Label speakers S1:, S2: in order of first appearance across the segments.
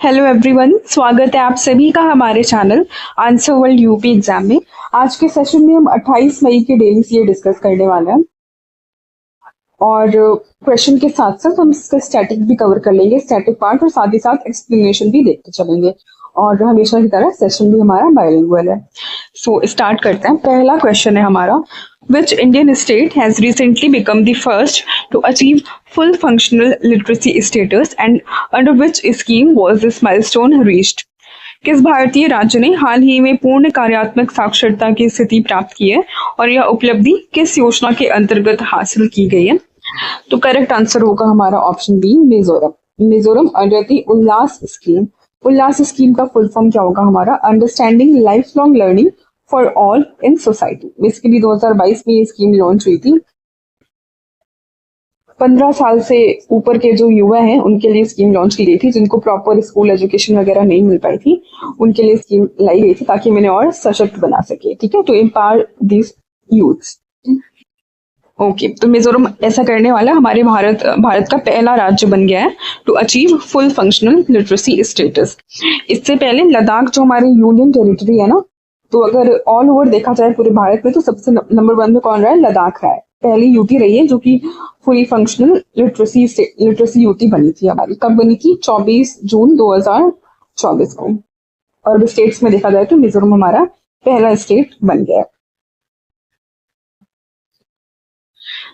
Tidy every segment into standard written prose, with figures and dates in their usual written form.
S1: Hello everyone, स्वागत है आप सभी का हमारे channel answer world UP exam में। आज के सेशन में हम 28 मई के डेली सीए डिस्कस करने वाले हैं और क्वेश्चन के साथ साथ हम इसका स्टैटिक भी कवर कर लेंगे, स्टैटिक पार्ट, और साथ ही साथ एक्सप्लेनेशन भी देखते चलेंगे। और हमेशा की तरह सेशन भी हमारा बायलिंगुअल है। सो स्टार्ट करते हैं। पहला क्वेश्चन है हमारा, which Indian state has recently become the first to achieve full functional literacy status and under which scheme was this milestone reached? किस भारतीय राज्य ने हाल ही में पूर्ण कार्यात्मक साक्षरता की स्थिति प्राप्त की है और यह उपलब्धि किस योजना के अंतर्गत हासिल की गई है? तो करेक्ट आंसर होगा हमारा option B, Mizoram. Mizoram under the Ullas scheme. Ullas scheme का फुल फॉर्म क्या होगा हमारा? Understanding life long learning for all in society. Basically 2022 में ये स्कीम लॉन्च हुई थी। 15 साल से ऊपर के जो युवा हैं उनके लिए स्कीम लॉन्च की गई थी, जिनको प्रॉपर स्कूल एजुकेशन वगैरह नहीं मिल पाई थी, उनके लिए स्कीम लाई गई थी ताकि इन्हें और सशक्त बना सके। ठीक है, to empower this youths. Okay, तो मिजोरम ऐसा करने वाला हमारे भारत का पहला राज्य बन गया है to achieve full functional literacy status. इससे पहले लद्दाख जो हमारी यूनियन टेरिटरी है ना, तो अगर ऑल ओवर देखा जाए पूरे भारत में तो सबसे नंबर 1 में कौन रहा है? लद्दाख रहा है। पहली यूटी रही है जो कि फुली फंक्शनल लिटरेसी यूटी बनी थी हमारी। कब बनी थी? 24 जून 2024 को। और स्टेट्स में देखा जाए तो मिजोरम हमारा पहला स्टेट बन गया।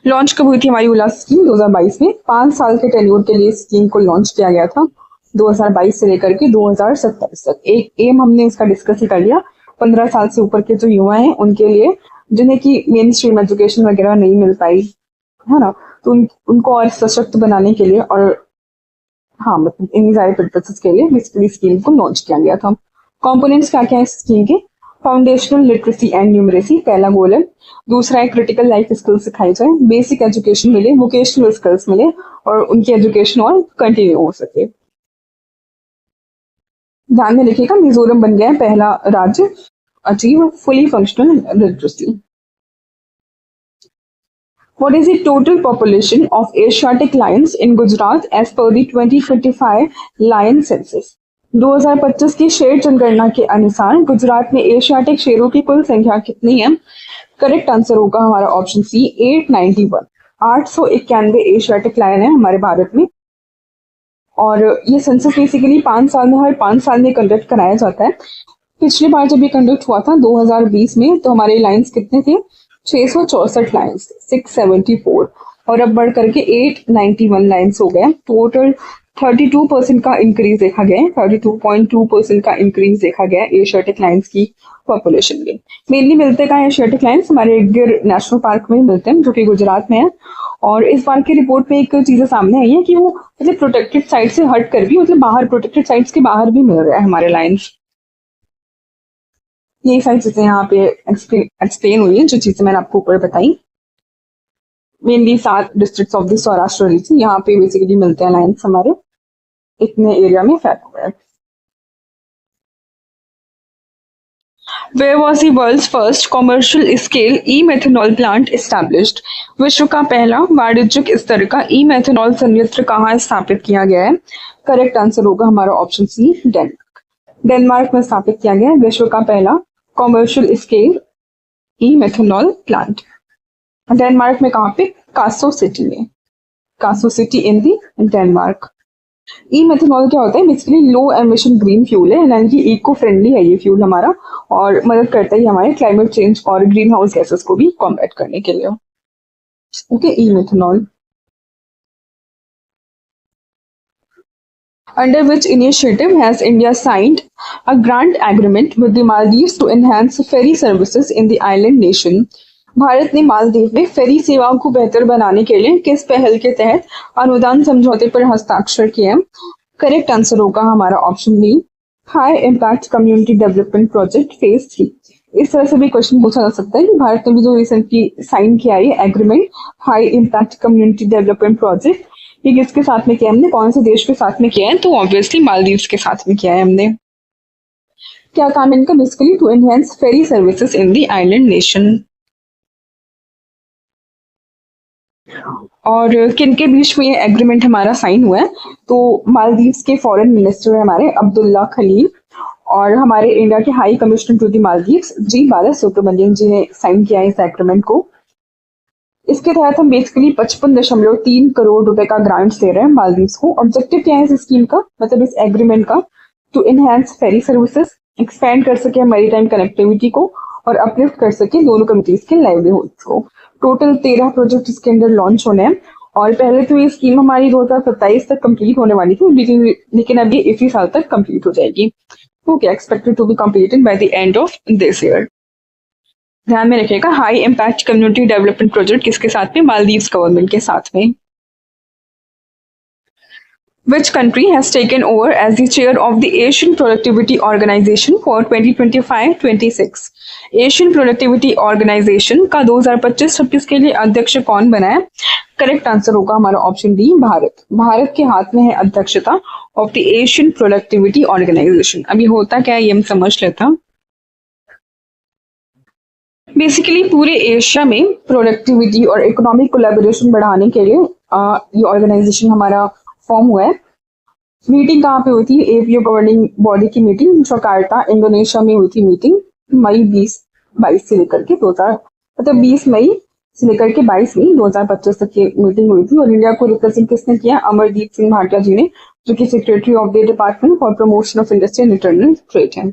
S1: लॉन्च कब हुई थी हमारी उल्लास स्कीम? 2022 में। 5 साल के टेन्योर के लिए स्कीम को लॉन्च किया गया था, 2022 से लेकर के 2027 तक। एक एम हमने इसका डिस्कस ही कर लिया। 15 साल से ऊपर के जो युवा हैं उनके लिए, जिन्हें की मेन स्ट्रीम एजुकेशन वगैरह नहीं मिल पाई है ना, तो उनको और सशक्त बनाने के लिए और हाँ मतलब इन सारे पर्पसेस के लिए बेसिकली स्कीम को लॉन्च किया गया था। कंपोनेंट्स क्या क्या है इस स्कीम के? फाउंडेशनल लिटरेसी एंड न्यूमरेसी पहला गोल है। दूसरा है क्रिटिकल लाइफ स्किल्स सिखाई जाए, बेसिक एजुकेशन मिले, वोकेशनल स्किल्स मिले और उनकी एजुकेशन और कंटिन्यू हो सके। ध्यान में रखिएगा, मिजोरम बन गया है पहला राज्य achieve fully functional literacy. What is the total population of Asiatic lions in Gujarat as per the 2025 Lion Census? 2025 की शेर जनगणना के अनुसार गुजरात में एशियाटिक शेरों की कुल संख्या कितनी है? करेक्ट आंसर होगा हमारा ऑप्शन सी, 891। 891 एशियाटिक लायन है हमारे भारत में। और ये सेंसस बेसिकली 5 साल में, हर 5 साल में कंडक्ट कराया जाता है। पिछली बार जब ये कंडक्ट हुआ था 2020 में, तो हमारे लाइन्स कितने थे? 664 लाइन्स, 674, और अब बढ़ करके 891 लाइन्स हो गए। टोटल 32% का इंक्रीज देखा गया है, 32.2% का इंक्रीज देखा गया है एशियाटिक लाइन्स की पॉपुलेशन में। मेनली मिलते कहाँ हैं एशियाटिक लाइन्स? हमारे गिर नेशनल पार्क में मिलते हैं, जो कि गुजरात में है। और इस बार की रिपोर्ट में एक चीजें सामने आई है कि वो मतलब प्रोटेक्टेड साइट से हट कर भी, मतलब बाहर, प्रोटेक्टेड साइट्स के बाहर भी मिल रहा है हमारे लाइन्स। यही सारी चीजें यहाँ पे एक्सप्लेन हुई है, जो चीजें मैंने आपको ऊपर बताई। Mainly 7 districts of the Saurashtra region, यहाँ पे बेसिकली मिलते हैं लाइन्स हमारे, इतने एरिया में फैला हुआ है। Where was the world's first commercial scale e-methanol plant established? विश्व का पहला वाणिज्यिक स्तर का ई-मेथनॉल संयंत्र कहाँ स्थापित किया गया है? करेक्ट आंसर होगा हमारा ऑप्शन सी, डेनमार्क। डेनमार्क में स्थापित किया गया है विश्व का पहला commercial scale e methanol plant. Denmark में कहाँ पे? कासो सिटी में। Kasso city in the Denmark. E methanol क्या होता है? Basically low emission green fuel है, यानी कि इको फ्रेंडली है ये फ्यूल हमारा, और मदद करता है हमारे क्लाइमेट चेंज और ग्रीन हाउस गैसेस को भी कॉम्बैट करने के लिए। Okay, E methanol. Under which initiative has India signed a grant agreement with the Maldives to enhance ferry services in the island nation? Bharat ने मालदीव में फेरी सेवाओं को बेहतर बनाने के लिए किस पहल के तहत अनुदान समझौते पर हस्ताक्षर किए हैं? करेक्ट आंसर होगा हमारा option B, high impact community development project phase 3। इस तरह से भी क्वेश्चन पूछा जा सकता है कि भारत ने भी जो रिसेंटली साइन किया है agreement high impact community development project, ये किसके साथ में किया हमने? कौन से देश के साथ में किया है? तो ऑब्वियसली मालदीव्स के साथ में किया है हमने। क्या काम है इनका? Basically to enhance ferry services in the island nation. और किन के बीच में ये एग्रीमेंट हमारा साइन हुआ है? तो मालदीव्स के फॉरेन मिनिस्टर है हमारे अब्दुल्ला खलील, और हमारे इंडिया के high commissioner to the Maldives G Bala Subramanyam ji ने साइन किया है इस एग्रीमेंट को। इसके तहत हम बेसिकली 55.3 करोड़ रुपए का ग्रांट्स दे रहे हैं मालदीव्स को। ऑब्जेक्टिव क्या है इस स्कीम का, मतलब इस एग्रीमेंट का? To enhance ferry services, expand कर सके मैरीटाइम कनेक्टिविटी को और अपलिफ्ट कर सके दोनों कमिटीज के लाइवलीहुड्स को। टोटल 13 प्रोजेक्ट इसके अंदर लॉन्च होने हैं, और पहले तो ये स्कीम हमारी 2027 तक कंप्लीट होने वाली थी, लेकिन अब ये इसी साल तक कंप्लीट हो जाएगी। Okay, expected to be completed by the end of this year. ध्यान में रखिएगा, high impact community development project किसके साथ में? मालदीव्स गवर्नमेंट के साथ में। Which country has taken over as the chair of the Asian Productivity Organization for 2025-26? Asian productivity organisation का 2025-26 के लिए अध्यक्ष कौन बना है? करेक्ट आंसर होगा हमारा ऑप्शन डी, भारत। भारत के हाथ में है अध्यक्षता of the Asian productivity organisation. अब ये होता क्या है ये हम समझ लेते हैं। बेसिकली पूरे एशिया में प्रोडक्टिविटी और इकोनॉमिक कोलैबोरेशन बढ़ाने के लिए ये ऑर्गेनाइजेशन हमारा फॉर्म हुआ है। मीटिंग कहाँ पे हुई थी? एपीओ गवर्निंग बॉडी की मीटिंग जकार्ता इंडोनेशिया में हुई थी मीटिंग, मई 2022 से लेकर के 20 मई से लेकर के 22 मई 2025 तक की मीटिंग हुई थी। और इंडिया को रिप्रेजेंट किसने किया? अमरदीप सिंह भाटिया जी ने, जो कि secretary of the department for promotion of industry and internal trade है।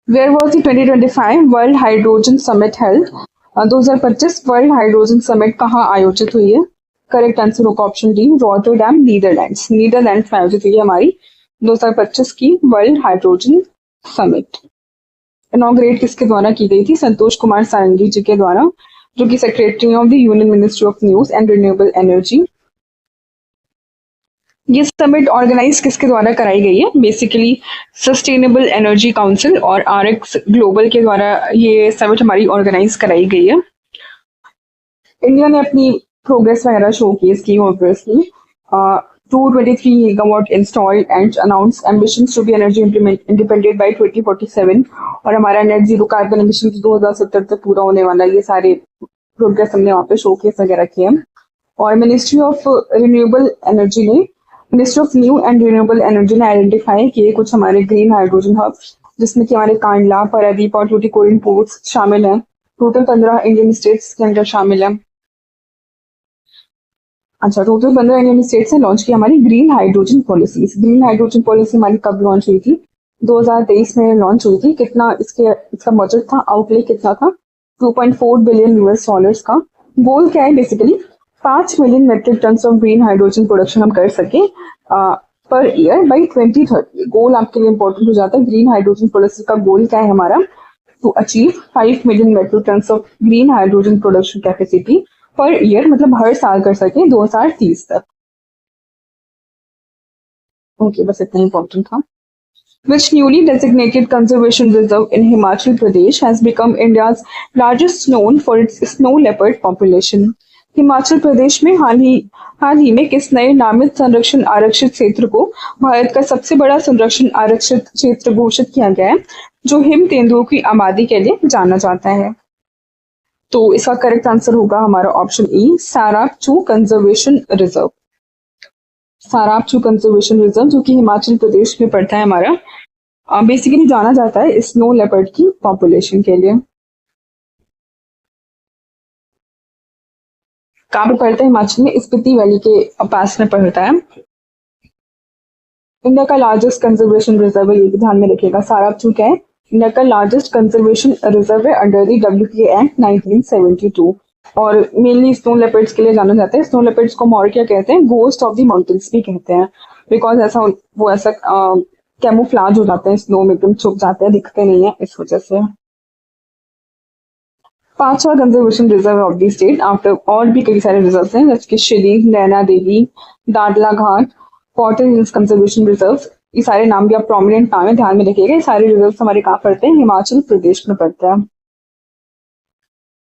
S1: Where was the 2025 world hydrogen summit held? 2025 world hydrogen summit कहाँ आयोजित हुई है? करेक्ट आंसर होगा option D, Rotterdam, Netherlands. Netherlands में आयोजित हुई है हमारी 2025 की वर्ल्ड हाइड्रोजन समिट। इनॉग्रेट किसके द्वारा की गई थी? संतोष कुमार सारंगी जी के द्वारा, जो कि secretary of the union ministry of news and renewable energy. ये समिट ऑर्गेनाइज किसके द्वारा कराई गई है? बेसिकली सस्टेनेबल एनर्जी काउंसिल और आरएक्स ग्लोबल के द्वारा ये समिट हमारी ऑर्गेनाइज कराई गई है। इंडिया ने अपनी प्रोग्रेस वगैरह शो की इसकी obviously. 223 gigawatt installed and announce ambitions to be energy independent by 2047, और हमारा नेट जीरो कार्बन एमिशन 2070 तक पूरा होने वाला। ये सारे प्रोग्रेस हमने वहाँ पे शोकेस वगैरह किए हैं। और मिनिस्ट्री ऑफ रिन्यूएबल एनर्जी ने, ministry of new and renewable energy ने आइडेंटिफाई किए कुछ हमारे ग्रीन हाइड्रोजन हब्स, जिसमें कि हमारे कांडला, पारादीप और टूटिकोरिन पोर्ट्स शामिल हैं। टोटल 15 इंडियन स्टेट्स के अंदर शामिल है। अच्छा, टोटल 15 इंडियन स्टेट्स ने लॉन्च की हमारी green hydrogen policy. Green hydrogen policy हमारी कब लॉन्च हुई थी? 2023 में लॉन्च हुई थी। कितना इसका बजट था, आउटले कितना था? 2.4 बिलियन यूएस डॉलर्स का। गोल क्या है? Basically 5 million metric ton of green hydrogen production हम कर सके पर ईयर बाई 2030। गोल आपके लिए इंपॉर्टेंट हो जाता है। ग्रीन हाइड्रोजन पॉलिसी का गोल क्या है हमारा? To achieve 5 million metric ton of green hydrogen production capacity per year, मतलब हर साल कर सके 2030 तक। ओके, बस इतना इंपॉर्टेंट था। Which newly designated conservation reserve in Himachal Pradesh has become India's largest known for its snow leopard population? Himachal Pradesh में हाल ही में किस नए नामित संरक्षण आरक्षित क्षेत्र को भारत का सबसे बड़ा संरक्षण आरक्षित क्षेत्र घोषित किया गया है, जो हिम तेंदुओं की आबादी के लिए जाना जाता है? तो इसका करेक्ट आंसर होगा हमारा option E, Sarapchu conservation reserve. Sarapchu conservation reserve, जो कि हिमाचल प्रदेश में पड़ता है हमारा, बेसिकली जाना जाता है स्नो लेपर्ड की पॉपुलेशन के लिए। कहाँ पे पड़ता है? हिमाचल में स्पीति वैली के पास में पड़ता है। इंडिया का लार्जेस्ट कंजर्वेशन रिजर्व है, ये भी ध्यान में रखिएगा। साराप-चू क्या है? इंडिया का लार्जेस्ट कंजर्वेशन रिजर्व है अंडर द WPA एक्ट 1972, और मेनली स्नो लेपर्ड्स के लिए जाना जाता है। स्नो लेपर्ड्स को और क्या कहते हैं? गोस्ट ऑफ द माउंटेन्स भी कहते हैं, बिकॉज ऐसा कैमोफ्लाज हो जाते हैं, स्नो में एकदम छुप जाते हैं, दिखते नहीं है, इस वजह से। 5वां conservation reserve of the state. After और भी कई सारे रिजर्व हैं, जैसे कि Shili, Naina Devi, Darla Ghat, Potter hills conservation reserve. ये सारे नाम भी आप प्रोमिनेंट नाम है, ध्यान में रखिएगा। ये सारे रिजर्व हमारे कहाँ पड़ते हैं? हिमाचल प्रदेश में पड़ता है।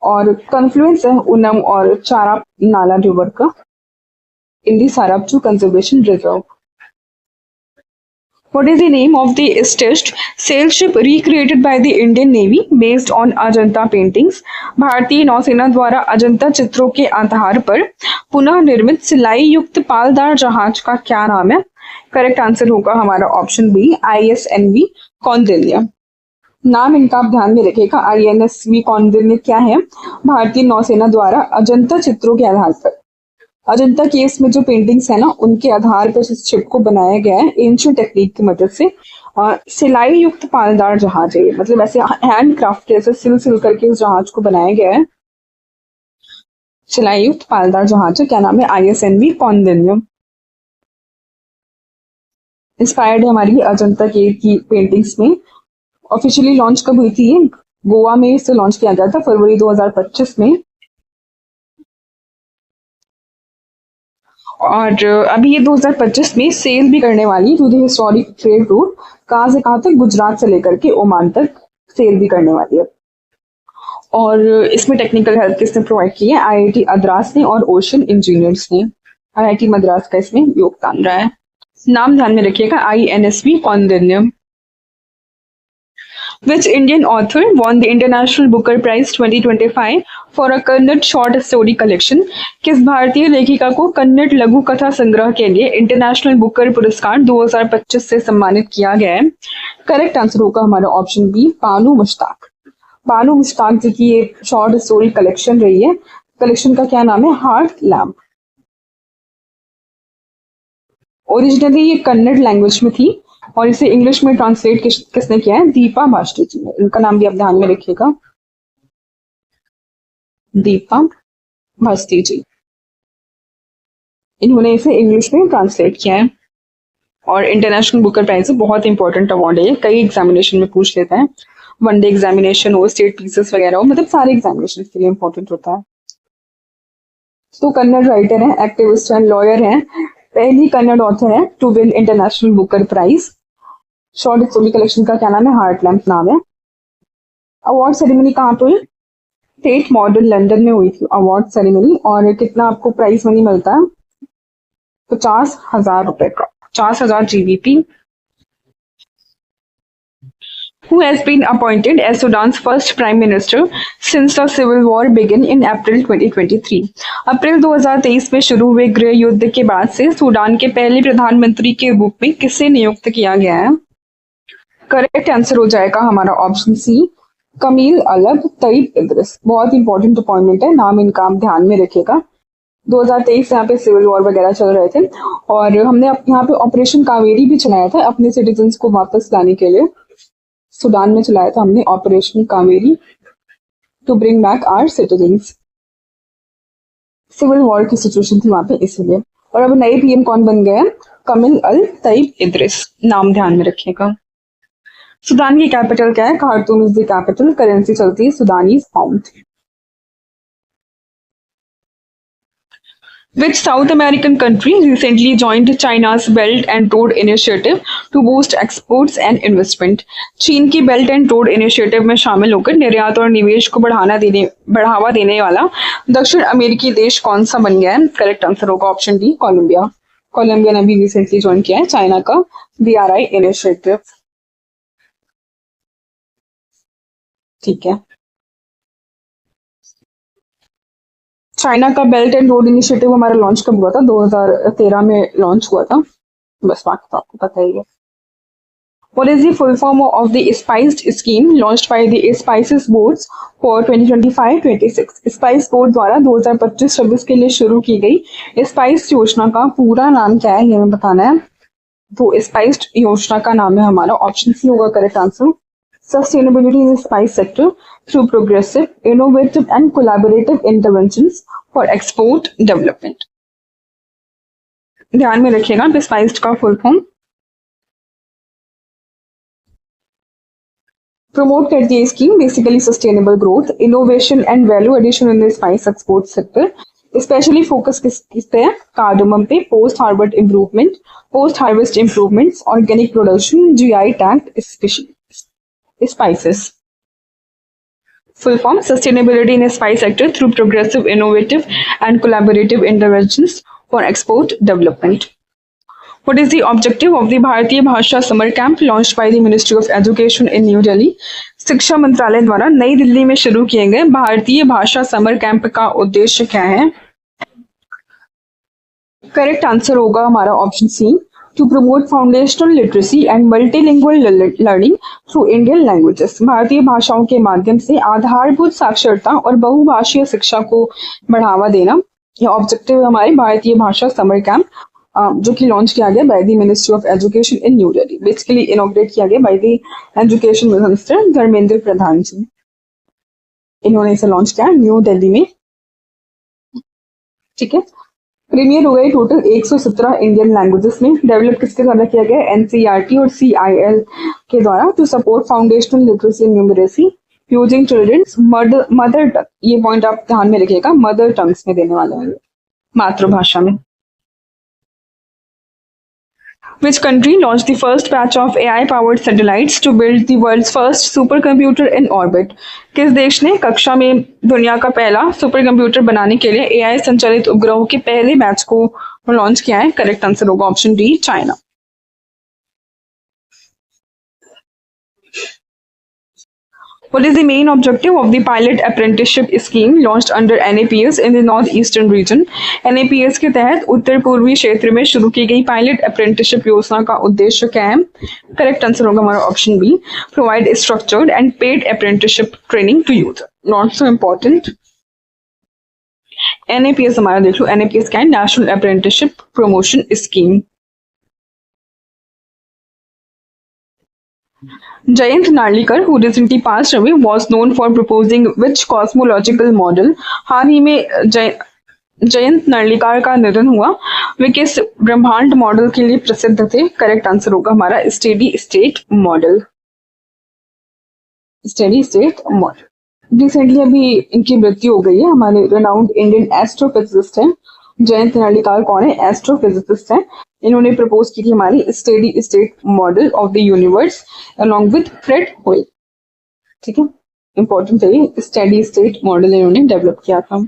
S1: और कन्फ्लुएंस है उनम और चाराप नाला रिवर का in the Sarapchu conservation reserve. What is the name of the stitched sail ship recreated by the Indian Navy based on Ajanta paintings? भारतीय नौसेना द्वारा अजंता चित्रों के आधार पर पुनः निर्मित सिलाई युक्त पालदार जहाज का क्या नाम है? करेक्ट आंसर होगा हमारा ऑप्शन बी, ISNV कौंडिन्य। नाम इनका आप ध्यान में रखिएगा। INSV कौंडिन्य क्या है? भारतीय नौसेना द्वारा अजंता चित्रों के आधार पर, अजंता केव्स में जो पेंटिंग्स है ना, उनके आधार पर इस शिप को बनाया गया है एंशिएंट टेक्निक की मदद से। सिलाई युक्त पालदार जहाज है, मतलब ऐसे हैंड क्राफ्ट ऐसे सिल करके उस जहाज को बनाया गया है। सिलाई युक्त पालदार जहाज है, क्या नाम है? ISNV कौंडिन्य। इंस्पायर्ड है हमारी अजंता केव की पेंटिंग्स में। ऑफिशियली लॉन्च कब हुई थी? गोवा में इसे लॉन्च किया गया था फरवरी 2025 में। और अभी ये 2025 में सेल भी करने वाली to the historic trade route, कहाँ से कहाँ तक? गुजरात से लेकर के ओमान तक सेल भी करने वाली है। और इसमें टेक्निकल हेल्प किसने प्रोवाइड की है? IIT मद्रास ने और ओशन इंजीनियर्स ने। IIT मद्रास का इसमें योगदान रहा है। नाम ध्यान में रखिएगा, INSV Kaundinya. Which Indian author won the International Booker Prize 2025 for a Kannada short story collection? किस भारतीय लेखिका को कन्नड़ लघु कथा संग्रह के लिए इंटरनेशनल बुकर पुरस्कार 2025 से सम्मानित किया गया है? करेक्ट आंसर होगा हमारा ऑप्शन बी, बानू मुश्ताक। बानू मुश्ताक जी की ये शॉर्ट स्टोरी कलेक्शन रही है। कलेक्शन का क्या नाम है? Heart lamp. ओरिजिनली ये कन्नड़ लैंग्वेज में थी और इसे इंग्लिश में ट्रांसलेट किसने किया है? दीपा भाष्टी जी ने। इनका नाम भी आप ध्यान में रखिएगा, दीपा भाष्टी जी। इन्होंने इसे इंग्लिश में ट्रांसलेट किया है। और इंटरनेशनल बुकर प्राइज बहुत इंपॉर्टेंट अवार्ड है, कई एग्जामिनेशन में पूछ लेता है। वनडे एग्जामिनेशन हो, स्टेट पीसेस वगैरह हो, मतलब सारे एग्जामिनेशन के लिए इंपॉर्टेंट होता है। तो कन्नड़ राइटर है, एक्टिविस्ट है, लॉयर है, पहली कन्नड़ ऑथर है to win international Booker prize. Short story collection का क्या नाम है? हार्ट लैम्प नाम है। अवार्ड सेरेमनी कहाँ पे हुई? टेट मॉडर्न लंदन में हुई थी अवार्ड सेरेमनी। और कितना आपको प्राइज मनी मिलता है? 50,000 रुपए का, 50,000 GBP। Who has been appointed as Sudan's first prime minister since the civil war began in April 2023? अप्रैल 2023 में शुरू हुए गृह युद्ध के बाद से सूडान के पहले प्रधानमंत्री के रूप में किसे नियुक्त किया गया है? करेक्ट आंसर हो जाएगा हमारा ऑप्शन सी, कमील अलब तैयब इद्रिस। बहुत इंपॉर्टेंट अपॉइंटमेंट है, नाम इनका आप ध्यान में रखिएगा। 2023 यहाँ पे सिविल वॉर वगैरह चल रहे थे और हमने यहाँ पे ऑपरेशन कावेरी भी चलाया था अपने सिटीजन्स को वापस लाने के लिए। सूडान में चलाया था हमने operation Kaveri to bring back our citizens. Civil war की सिचुएशन थी वहां पे, इसीलिए। और अब नए PM कौन बन गए? कमिल अल तैयब इद्रिस। नाम ध्यान में रखिएगा। सूडान की कैपिटल क्या है? Khartoum is the capital. Currency चलती है Sudanese pound. Which South American country recently joined China's Belt and Road Initiative to boost exports and investment? चीन की बेल्ट एंड रोड इनिशिएटिव में शामिल होकर निर्यात और निवेश को बढ़ावा देने वाला दक्षिण अमेरिकी देश कौन सा बन गया है? करेक्ट आंसर होगा ऑप्शन डी, कोलंबिया। कोलंबिया ने भी रिसेंटली ज्वाइन किया है चाइना का BRI इनिशिएटिव। ठीक है, चाइना का बेल्ट एंड रोड इनिशिएटिव हमारा लॉन्च कब हुआ था? 2013 में लॉन्च हुआ था। बस बाकी तो आपको पता ही है। What is the full form of the Spiced scheme launched by the Spices Boards for 2025-26? Spice board द्वारा 2025-26 के लिए शुरू की गई स्पाइस योजना का पूरा नाम क्या है, ये हमें बताना है। तो स्पाइस्ड योजना का नाम है हमारा ऑप्शन सी होगा correct answer, Sustainability in the spice sector through progressive, innovative and collaborative interventions for export development. ध्यान में रखिएगा स्पाइस्ड का फुल फॉर्म। प्रमोट करती है scheme basically sustainable growth, innovation and value addition in the spice export sector. Specially focus किस पे है? Cardamom पे, post harvest improvements, organic production, GI tagged spices. Full form, sustainability in the spice sector through progressive, innovative and collaborative interventions for export development. What is the objective of the भारतीय भाषा summer camp launched by the Ministry of Education in New Delhi? शिक्षा मंत्रालय द्वारा नई दिल्ली में शुरू किए गए भारतीय भाषा समर कैंप का उद्देश्य क्या है? करेक्ट आंसर होगा हमारा option C, to promote foundational literacy and multilingual learning through Indian languages. भारतीय भाषाओं के माध्यम से आधारभूत साक्षरता और बहुभाषीय शिक्षा को बढ़ावा देना, यह ऑब्जेक्टिव है हमारे भारतीय भाषा समर कैंप, जो कि लॉन्च किया गया by the ministry of education in New Delhi. Basically inaugurate किया गया by the education minister Dharmendra Pradhan ji, इन्होंने इसे लॉन्च किया न्यू दिल्ली में। ठीक है, प्रीमियर हो गई टोटल 117 इंडियन लैंग्वेजेस में। डेवलप किसके द्वारा किया गया? एनसीईआरटी और सीआईएल के द्वारा, to support foundational literacy and numeracy using children's mother tongue. ये पॉइंट आप ध्यान में रखिएगा, मदर टंग्स में देने वाले हैं, मातृभाषा में। Which country launched the first batch of AI-powered satellites to build the world's first supercomputer in orbit? किस देश ने कक्षा में दुनिया का पहला सुपर कंप्यूटर बनाने के लिए एआई संचालित उपग्रहों के पहले बैच को लॉन्च किया है? करेक्ट आंसर होगा option D, China. What is the main objective of the pilot apprenticeship scheme launched under NAPS in the northeastern region? NAPS के तहत उत्तर पूर्वी क्षेत्र में शुरू की गई पायलट अप्रेंटिसशिप योजना का उद्देश्य क्या है? करेक्ट आंसर होगा हमारा option B, provide structured and paid apprenticeship training to youth. Not so important. NAPS हमारा देख लो, NAPS क्या है? National apprenticeship promotion scheme. Jayant Narlikar, who recently passed away, was known for proposing which cosmological model? हाल ही में जयंत नार्लिकर का निधन हुआ, वे किस ब्रह्मांड मॉडल के लिए प्रसिद्ध थे? करेक्ट आंसर होगा हमारा steady state model. Steady state model. Recently अभी इनकी मृत्यु हो गई है। हमारे रेनाउंड इंडियन एस्ट्रोफिजिसिस्ट हैं जयंत नार्लिकर। कौन है? एस्ट्रोफिजिसिस्ट हैं। इन्होंने प्रपोज की थी हमारी steady state model of the universe along with Fred Hoyle. ठीक है, इंपॉर्टेंट है ये स्टेडी स्टेट मॉडल इन्होंने डेवलप किया था।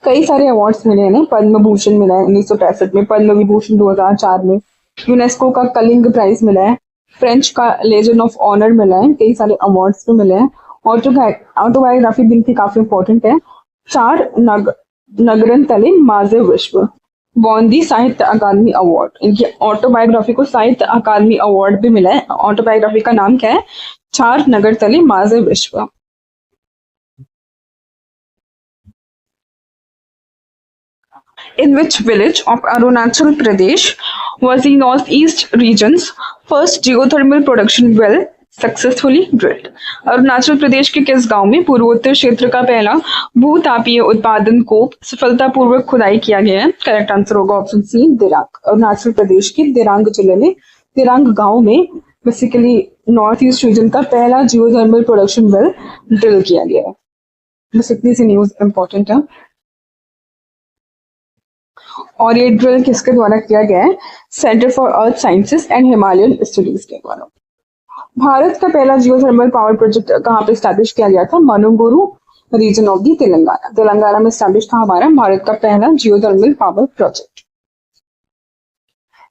S1: कई सारे अवार्ड्स मिले हैं, पद्म भूषण मिला है 1965 में, पद्म विभूषण 2004 में, यूनेस्को का कलिंग प्राइज मिला है, फ्रेंच का लेजन ऑफ ऑनर मिला है, कई सारे अवार्ड्स भी मिले हैं। ऑटोबायोग्राफी भी इनकी काफी इंपॉर्टेंट है। 4 नगरन तले माजे विश्व वॉन दी साहित्य अकादमी अवार्ड। इनकी ऑटोबायोग्राफी को साहित्य अकादमी अवार्ड भी मिला है। ऑटोबायोग्राफी का नाम क्या है? 4 नगर तले माजे विश्व। In which village of Arunachal Pradesh was the northeast region's first geothermal production well successfully drilled? Arunachal Pradesh के किस गांव में पूर्वोत्तर क्षेत्र का पहला भूतापीय उत्पादन कोप सफलतापूर्वक खुदाई किया गया है? करेक्ट आंसर होगा ऑप्शन सी, दिरांग। अरुणाचल प्रदेश के दिरांग जिले में दिरांग गांव में बेसिकली नॉर्थ ईस्ट रीजन का पहला जियोथर्मल प्रोडक्शन वेल ड्रिल किया गया है। बस इतनी सी न्यूज इंपॉर्टेंट है। और ये ड्रिल किसके द्वारा किया गया है? Centre for earth sciences and Himalayan studies के द्वारा। भारत का पहला जियोथर्मल पावर प्रोजेक्ट कहाँ पे स्टैब्लिश किया गया था? Manuguru region of the Telangana. Telangana में स्टैब्लिश था हमारा भारत का पहला geothermal power project.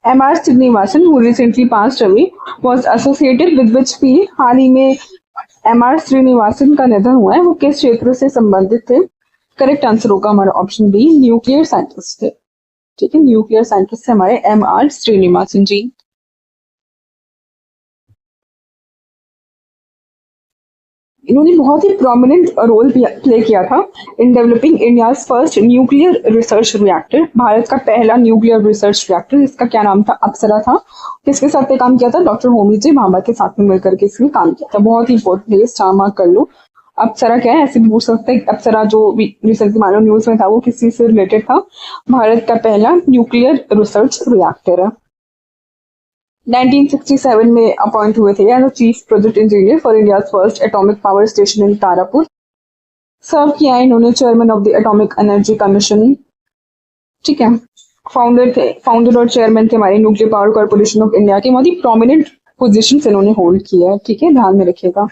S1: MR Srinivasan, who recently passed away, was associated with which field? हाल ही में MR श्रीनिवासन का निधन हुआ है, वो किस क्षेत्र से संबंधित थे? करेक्ट आंसर होगा हमारा ऑप्शन बी, न्यूक्लियर साइंटिस्ट थे। ठीक है, न्यूक्लियर साइंटिस्ट हमारे MR श्रीनिवासन जी। इन्होंने बहुत ही प्रोमिनेंट रोल प्ले किया था in developing India's first nuclear research reactor. Bharat का पहला न्यूक्लियर रिसर्च रिएक्टर, इसका क्या नाम था? अप्सरा था। किसके साथ पे काम किया था? डॉक्टर होमी जी भाभा के साथ में मिलकर के इसमें काम किया था। बहुत ही इंपॉर्टेंट है, स्टार मार्क कर लो। अप्सरा क्या है? ऐसे भी पूछ सकते हैं। अप्सरा जो रिसेंटली मानो न्यूज में था वो किसी से रिलेटेड था? भारत का पहला न्यूक्लियर रिसर्च रिएक्टर है। 1967 में अपॉइंट हुए थे as chief project engineer for India first atomic power station in Tarapur. Serve किया है इन्होंने chairman of the atomic energy commission. ठीक है, फाउंडर और चेयरमैन थे हमारे nuclear power corporation of India के। बहुत ही प्रोमिनेंट पोजीशन इन्होंने होल्ड किया है। ठीक है, ध्यान में रखिएगा,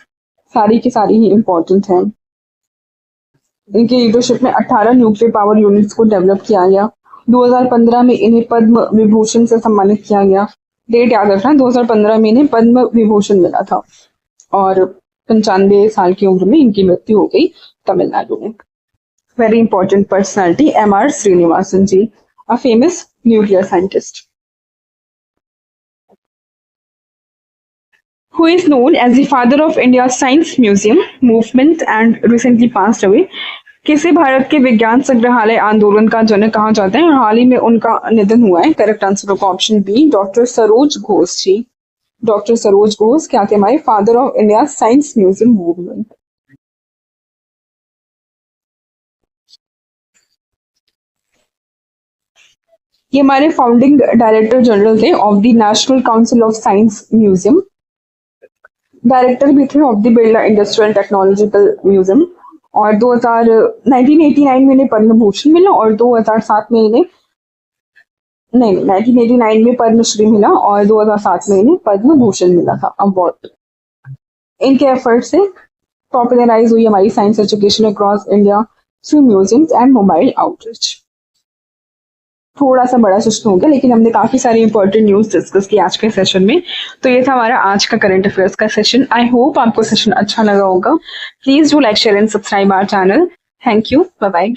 S1: सारी की सारी ही इंपॉर्टेंट है। इनकी लीडरशिप में 18 न्यूक्लियर पावर यूनिट्स को डेवलप किया गया 2015 में इन्हें पद्म विभूषण से सम्मानित किया गया। डेट याद रखना, 2015 में इन्हें पद्म विभूषण मिला था और 95 साल की उम्र में इनकी मृत्यु हो गई तमिलनाडु में। Very important personality M.R. Srinivasan ji, a famous nuclear scientist, who is known as the father of India's science museum movement and recently passed away। किसे भारत के विज्ञान संग्रहालय आंदोलन का जनक कहा जाता है और हाल ही में उनका निधन हुआ है? करेक्ट आंसर होगा option B, doctor Saroj Ghosh ji. Doctor Saroj Ghosh क्या थे हमारे? Father of India science museum movement. ये हमारे फाउंडिंग डायरेक्टर जनरल थे of the national council of science museum. Director भी थे of the Birla industrial technological museum और 1989 में इन्हें पद्म भूषण मिला और 2007 में इन्हें 1989 में पद्मश्री मिला और 2007 में इन्हें पद्म भूषण मिला था अवार्ड। इनके एफर्ट से पॉपुलराइज हुई हमारी science education across India through museums and mobile outreach. थोड़ा सा बड़ा सेशन हो गया लेकिन हमने काफी सारी इंपॉर्टेंट न्यूज डिस्कस की आज के सेशन में। तो ये था हमारा आज का करंट अफेयर्स का सेशन। आई होप आपको सेशन अच्छा लगा होगा। Please do like share and subscribe our channel. Thank you, bye bye.